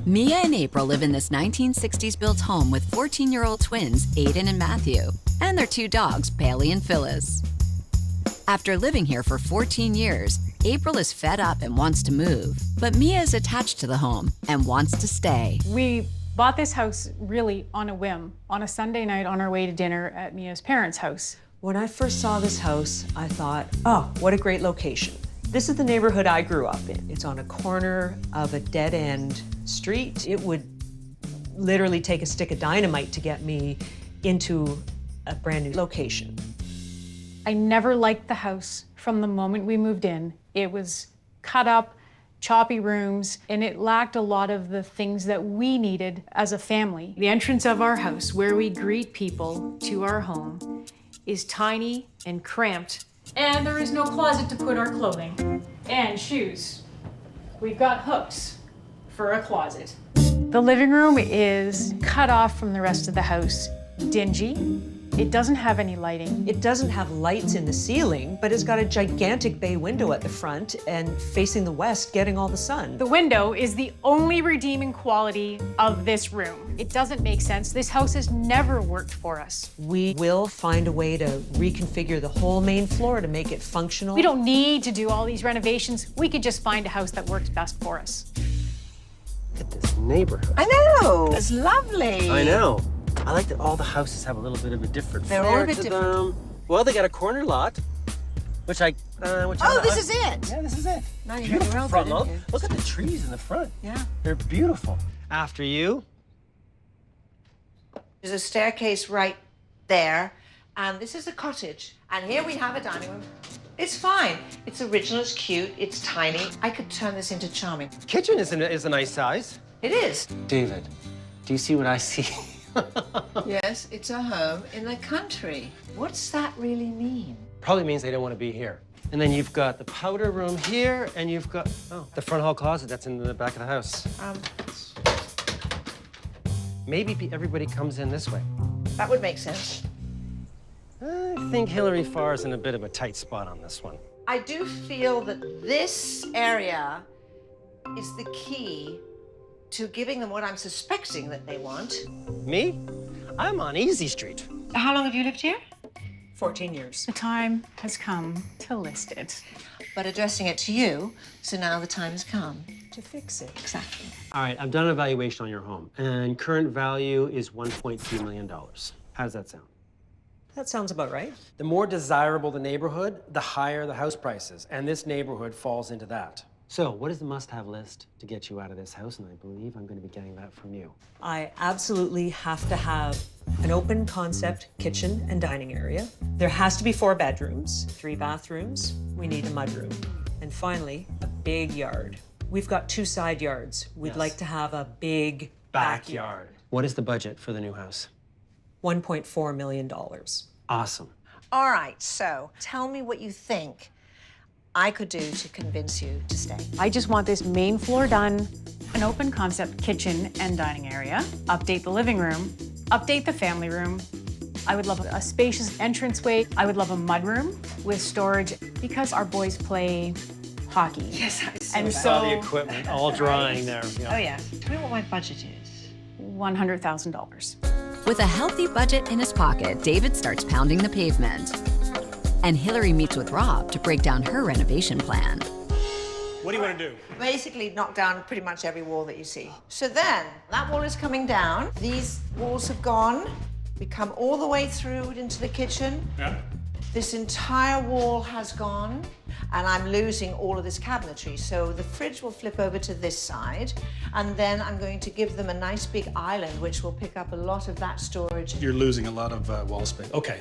Mia and April live in this 1960s built home with 14-year-old twins, Aiden and Matthew, and their 2 dogs, Bailey and Phyllis. After living here for 14 years, April is fed up and wants to move, but Mia is attached to the home and wants to stay. We bought this house really on a whim, on a Sunday night on our way to dinner at Mia's parents' house. When I first saw this house, I thought, oh, what a great location. This is the neighborhood I grew up in. It's on a corner of a dead-end street. It would literally take a stick of dynamite to get me into a brand new location. I never liked the house from the moment we moved in. It was cut up, choppy rooms, and it lacked a lot of the things that we needed as a family. The entrance of our house, where we greet people to our home, is tiny and cramped, and there is no closet to put our clothing and shoes. We've got hooks for a closet. The living room is cut off from the rest of the house, dingy. It doesn't have any lighting. It doesn't have lights in the ceiling, but it's got a gigantic bay window at the front and facing the west, getting all the sun. The window is the only redeeming quality of this room. It doesn't make sense. This house has never worked for us. We will find a way to reconfigure the whole main floor to make it functional. We don't need to do all these renovations. We could just find a house that works best for us. Look at this neighborhood. I know, it's lovely. I know. I like that all the houses have a little bit of a different They're flair all a bit to different. them. Well, they got a corner lot, which I. Oh, this is it. Yeah, this is it. No, you got Beautiful your own front bit, lawn. didn't you? Look at the trees in the front. Yeah. They're beautiful. After you. There's a staircase right there, and this is a cottage. And here we have a dining room. It's fine. It's original, it's cute, it's tiny. I could turn this into charming. Kitchen is a nice size. It is. David, do you see what I see? Yes, it's a home in the country. What's that really mean? Probably means they don't want to be here. And then you've got the powder room here, and you've got, the front hall closet that's in the back of the house. Maybe everybody comes in this way. That would make sense. I think Hilary Farr is in a bit of a tight spot on this one. I do feel that this area is the key to giving them what I'm suspecting that they want. Me? I'm on Easy Street. How long have you lived here? 14 years. The time has come to list it. But addressing it to you, so now the time has come. To fix it. Exactly. All right, I've done an evaluation on your home, and current value is $1.2 million. How does that sound? That sounds about right. The more desirable the neighborhood, the higher the house prices, and this neighborhood falls into that. So, what is the must-have list to get you out of this house? And I believe I'm going to be getting that from you. I absolutely have to have an open concept kitchen and dining area. There has to be 4 bedrooms, 3 bathrooms. We need a mudroom. And finally, a big yard. We've got 2 side yards. We'd Yes. like to have a big Backyard. What is the budget for the new house? $1.4 million. Awesome. All right, so tell me what you think I could do to convince you to stay. I just want this main floor done, an open concept kitchen and dining area, update the living room, update the family room. I would love a spacious entranceway. I would love a mudroom with storage because our boys play hockey. Yes, I saw And that. so, All the equipment, all drying there. Oh, yeah. Tell me what my budget is. $100,000. With a healthy budget in his pocket, David starts pounding the pavement. And Hilary meets with Rob to break down her renovation plan. What do you want to do? Basically knock down pretty much every wall that you see. So then, that wall is coming down. These walls have gone. We come all the way through into the kitchen. Yeah. This entire wall has gone, and I'm losing all of this cabinetry. So the fridge will flip over to this side, and then I'm going to give them a nice big island, which will pick up a lot of that storage. You're losing a lot of wall space. Okay.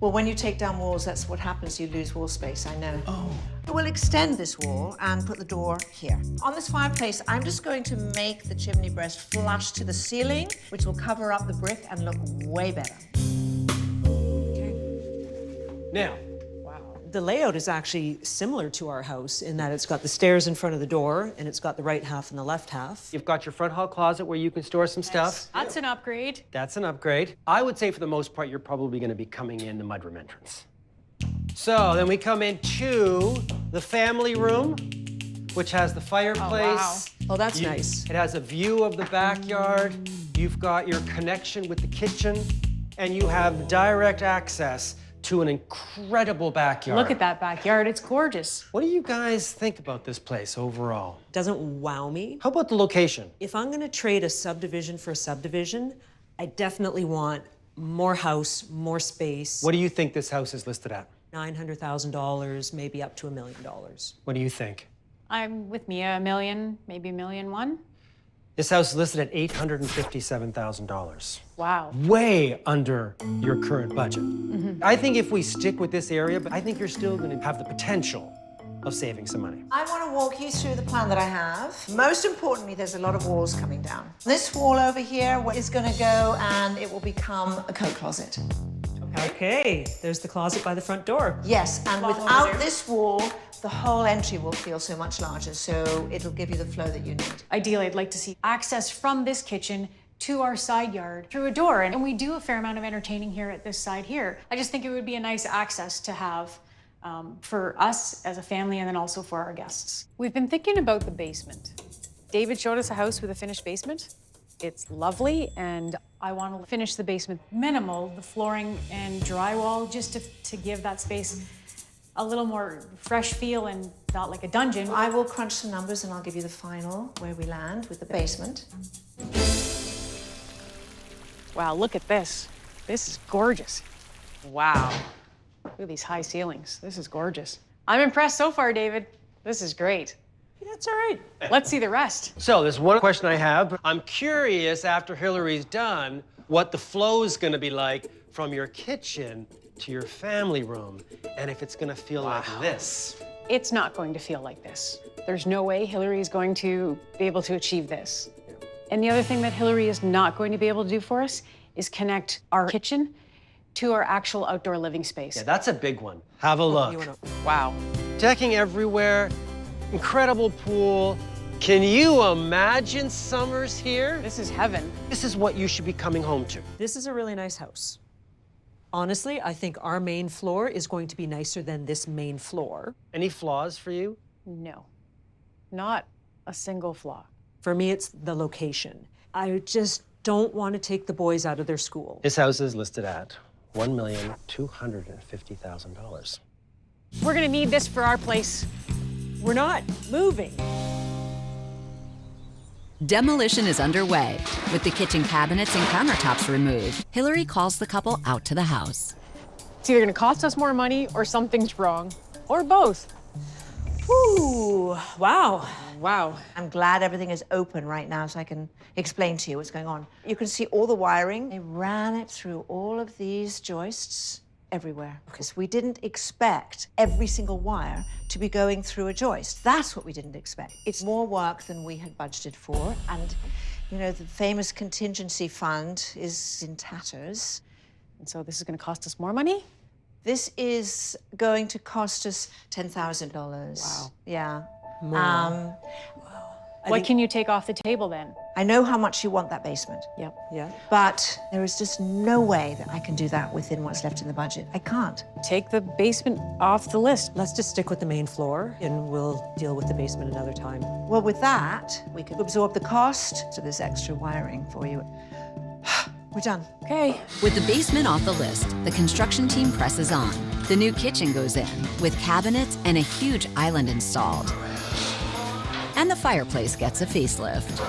Well, when you take down walls, that's what happens. You lose wall space, I know. Oh. We'll extend this wall and put the door here. On this fireplace, I'm just going to make the chimney breast flush to the ceiling, which will cover up the brick and look way better. Now, The layout is actually similar to our house in that it's got the stairs in front of the door and it's got the right half and the left half. you've got your front hall closet where you can store some stuff. That's an upgrade. That's an upgrade. I would say for the most part, you're probably going to be coming in the mudroom entrance. So then we come into the family room, which has the fireplace, Oh, that's nice. It has a view of the backyard. You've got your connection with the kitchen, and you have direct access to an incredible backyard. Look at that backyard, it's gorgeous. What do you guys think about this place overall? Doesn't wow me. How about the location? If I'm gonna trade a subdivision for a subdivision, I definitely want more house, more space. What do you think this house is listed at? $900,000, maybe up to $1 million. What do you think? I'm with Mia, $1 million, maybe $1.1 million. This house is listed at $857,000. Wow. Way under your current budget. I think if we stick with this area, but I think you're still gonna have the potential of saving some money. I want to walk you through the plan that I have. Most importantly, there's a lot of walls coming down. This wall over here is going to go and it will become a coat closet. Okay, there's the closet by the front door. Yes, and without this wall, the whole entry will feel so much larger, so it'll give you the flow that you need. Ideally, I'd like to see access from this kitchen to our side yard through a door. And we do a fair amount of entertaining here at this side here. I just think it would be a nice access to have for us as a family and then also for our guests. We've been thinking about the basement. David showed us a house with a finished basement. It's lovely, and I want to finish the basement minimal, the flooring and drywall, just to give that space a little more fresh feel and not like a dungeon. I will crunch some numbers and I'll give you the final where we land with the basement. Wow, look at this. This is gorgeous. Wow. Look at these high ceilings. This is gorgeous. I'm impressed so far, David. This is great. That's all right. Let's see the rest. So there's one question I have. I'm curious, after Hilary's done, what the flow is gonna be like from your kitchen to your family room, and if it's gonna feel like this. It's not going to feel like this. There's no way Hilary is going to be able to achieve this. And the other thing that Hilary is not going to be able to do for us is connect our kitchen to our actual outdoor living space. Yeah, that's a big one. Have a look. Wow. Decking everywhere, incredible pool. Can you imagine summers here? This is heaven. This is what you should be coming home to. This is a really nice house. Honestly, I think our main floor is going to be nicer than this main floor. Any flaws for you? No, not a single flaw. For me, it's the location. I just don't want to take the boys out of their school. This house is listed at $1,250,000. We're gonna need this for our place. We're not moving. Demolition is underway. With the kitchen cabinets and countertops removed, Hilary calls the couple out to the house. It's either gonna cost us more money or something's wrong, or both. Ooh, wow. Wow. I'm glad everything is open right now so I can explain to you what's going on. You can see all the wiring. They ran it through all of these joists everywhere. Because we didn't expect every single wire to be going through a joist. That's what we didn't expect. It's more work than we had budgeted for. And, you know, the famous contingency fund is in tatters. And so this is gonna cost us more money? This is going to cost us $10,000. Wow. Yeah. What can you take off the table then? I know how much you want that basement. Yep. Yeah. But there is just no way that I can do that within what's left in the budget. I can't. Take the basement off the list. Let's just stick with the main floor and we'll deal with the basement another time. Well, with that, we could absorb the cost of this extra wiring for you. We're done. Okay. With the basement off the list, the construction team presses on. The new kitchen goes in, with cabinets and a huge island installed. And the fireplace gets a facelift.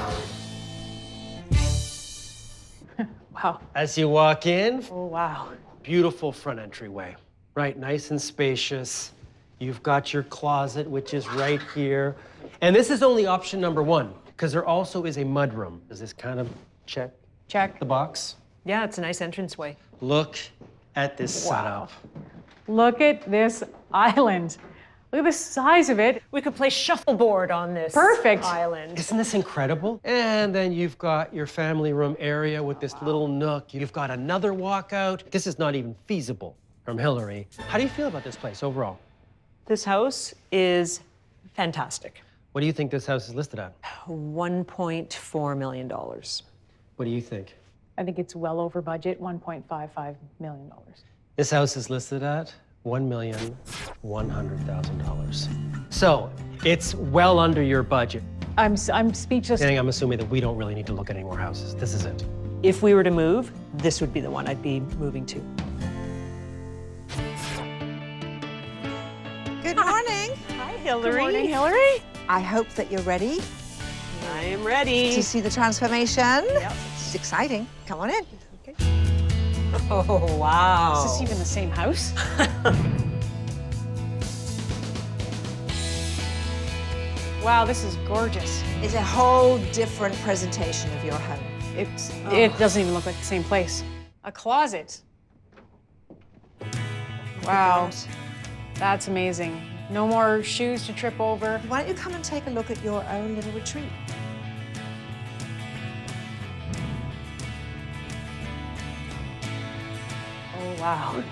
Wow. As you walk in, Oh, wow. beautiful front entryway, right? Nice and spacious. You've got your closet, which is right here. And this is only option number one, because there also is a mudroom. Does this kind of check Check. the box? Yeah, it's a nice entranceway. Look at this setup. Look at this island. Look at the size of it. We could play shuffleboard on this Perfect. island. Isn't this incredible? And then you've got your family room area with this little nook. You've got another walkout. This is not even feasible from Hilary. How do you feel about this place overall? This house is fantastic. What do you think this house is listed at? $1.4 million. What do you think? I think it's well over budget, $1.55 million. This house is listed at $1,100,000. So it's well under your budget. I'm speechless. Danny, I'm assuming that we don't really need to look at any more houses. This is it. If we were to move, this would be the one I'd be moving to. Good morning. Hi, Hilary. Good morning, Hilary. I hope that you're ready I am ready. to see the transformation. Yep. It's exciting. Come on in. Okay. Oh, wow. Is this even the same house? Wow, this is gorgeous. It's a whole different presentation of your home. It doesn't even look like the same place. A closet. Wow, that's amazing. No more shoes to trip over. Why don't you come and take a look at your own little retreat? Oh, wow.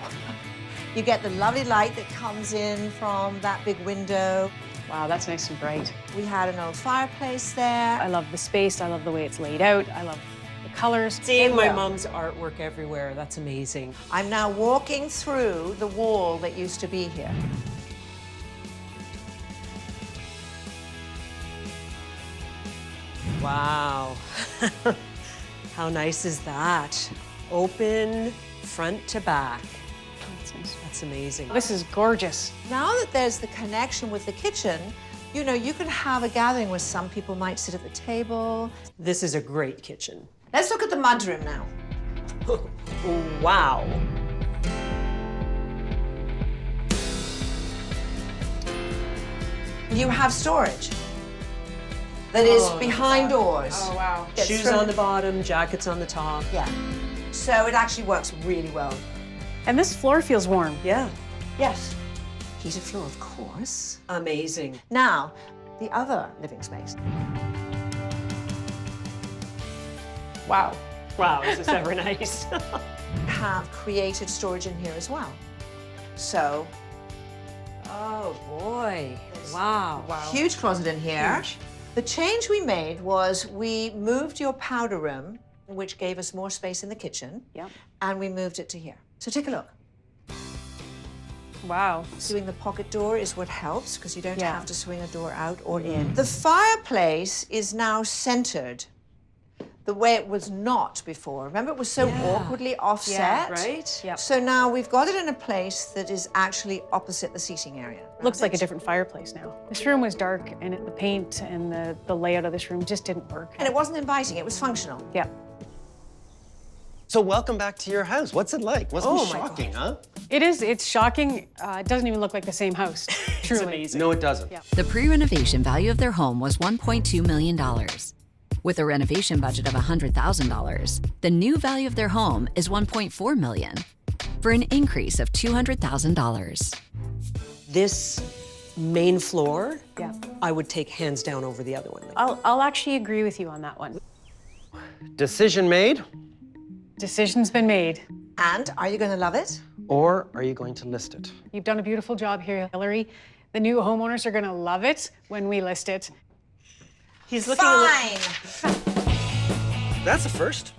You get the lovely light that comes in from that big window. Wow, that's nice and bright. We had an old fireplace there. I love the space. I love the way it's laid out. I love the colors. Seeing my will. mom's artwork everywhere, that's amazing. I'm now walking through the wall that used to be here. Wow. How nice is that? Open front to back. That's nice. That's amazing. This is gorgeous. Now that there's the connection with the kitchen, you know, you could have a gathering where some people might sit at the table. This is a great kitchen. Let's look at the mudroom now. Wow. You have storage that is behind doors. Oh, wow. Gets Shoes thrown- on the bottom, jackets on the top. Yeah. So it actually works really well. And this floor feels warm. Yeah. Yes. Heated floor, of course. Amazing. Now, the other living space. Wow. Wow, is this ever nice? Have created storage in here as well. So, Oh, boy. Wow. huge closet in here. Huge. The change we made was we moved your powder room, which gave us more space in the kitchen, Yep. and we moved it to here. So take a look. Wow. Doing the pocket door is what helps because you don't Yeah. have to swing a door out or in. The fireplace is now centered the way it was not before. Remember, it was so awkwardly offset? Right? Yep. So now we've got it in a place that is actually opposite the seating area. Looks like a different fireplace now. This room was dark, and the paint and the layout of this room just didn't work. And it wasn't inviting, it was functional. Yeah. So welcome back to your house. What's it like? Wasn't it shocking, huh? It is. It's shocking. It doesn't even look like the same house. Truly. Amazing. No, it doesn't. Yeah. The pre-renovation value of their home was $1.2 million. With a renovation budget of $100,000, the new value of their home is $1.4 million, for an increase of $200,000. This main floor, Yeah. I would take hands down over the other one. I'll actually agree with you on that one. Decision made, Decision's been made. And are you going to love it? or are you going to list it? You've done a beautiful job here, Hilary. The new homeowners are going to love it when we list it. He's looking Fine. That's a first.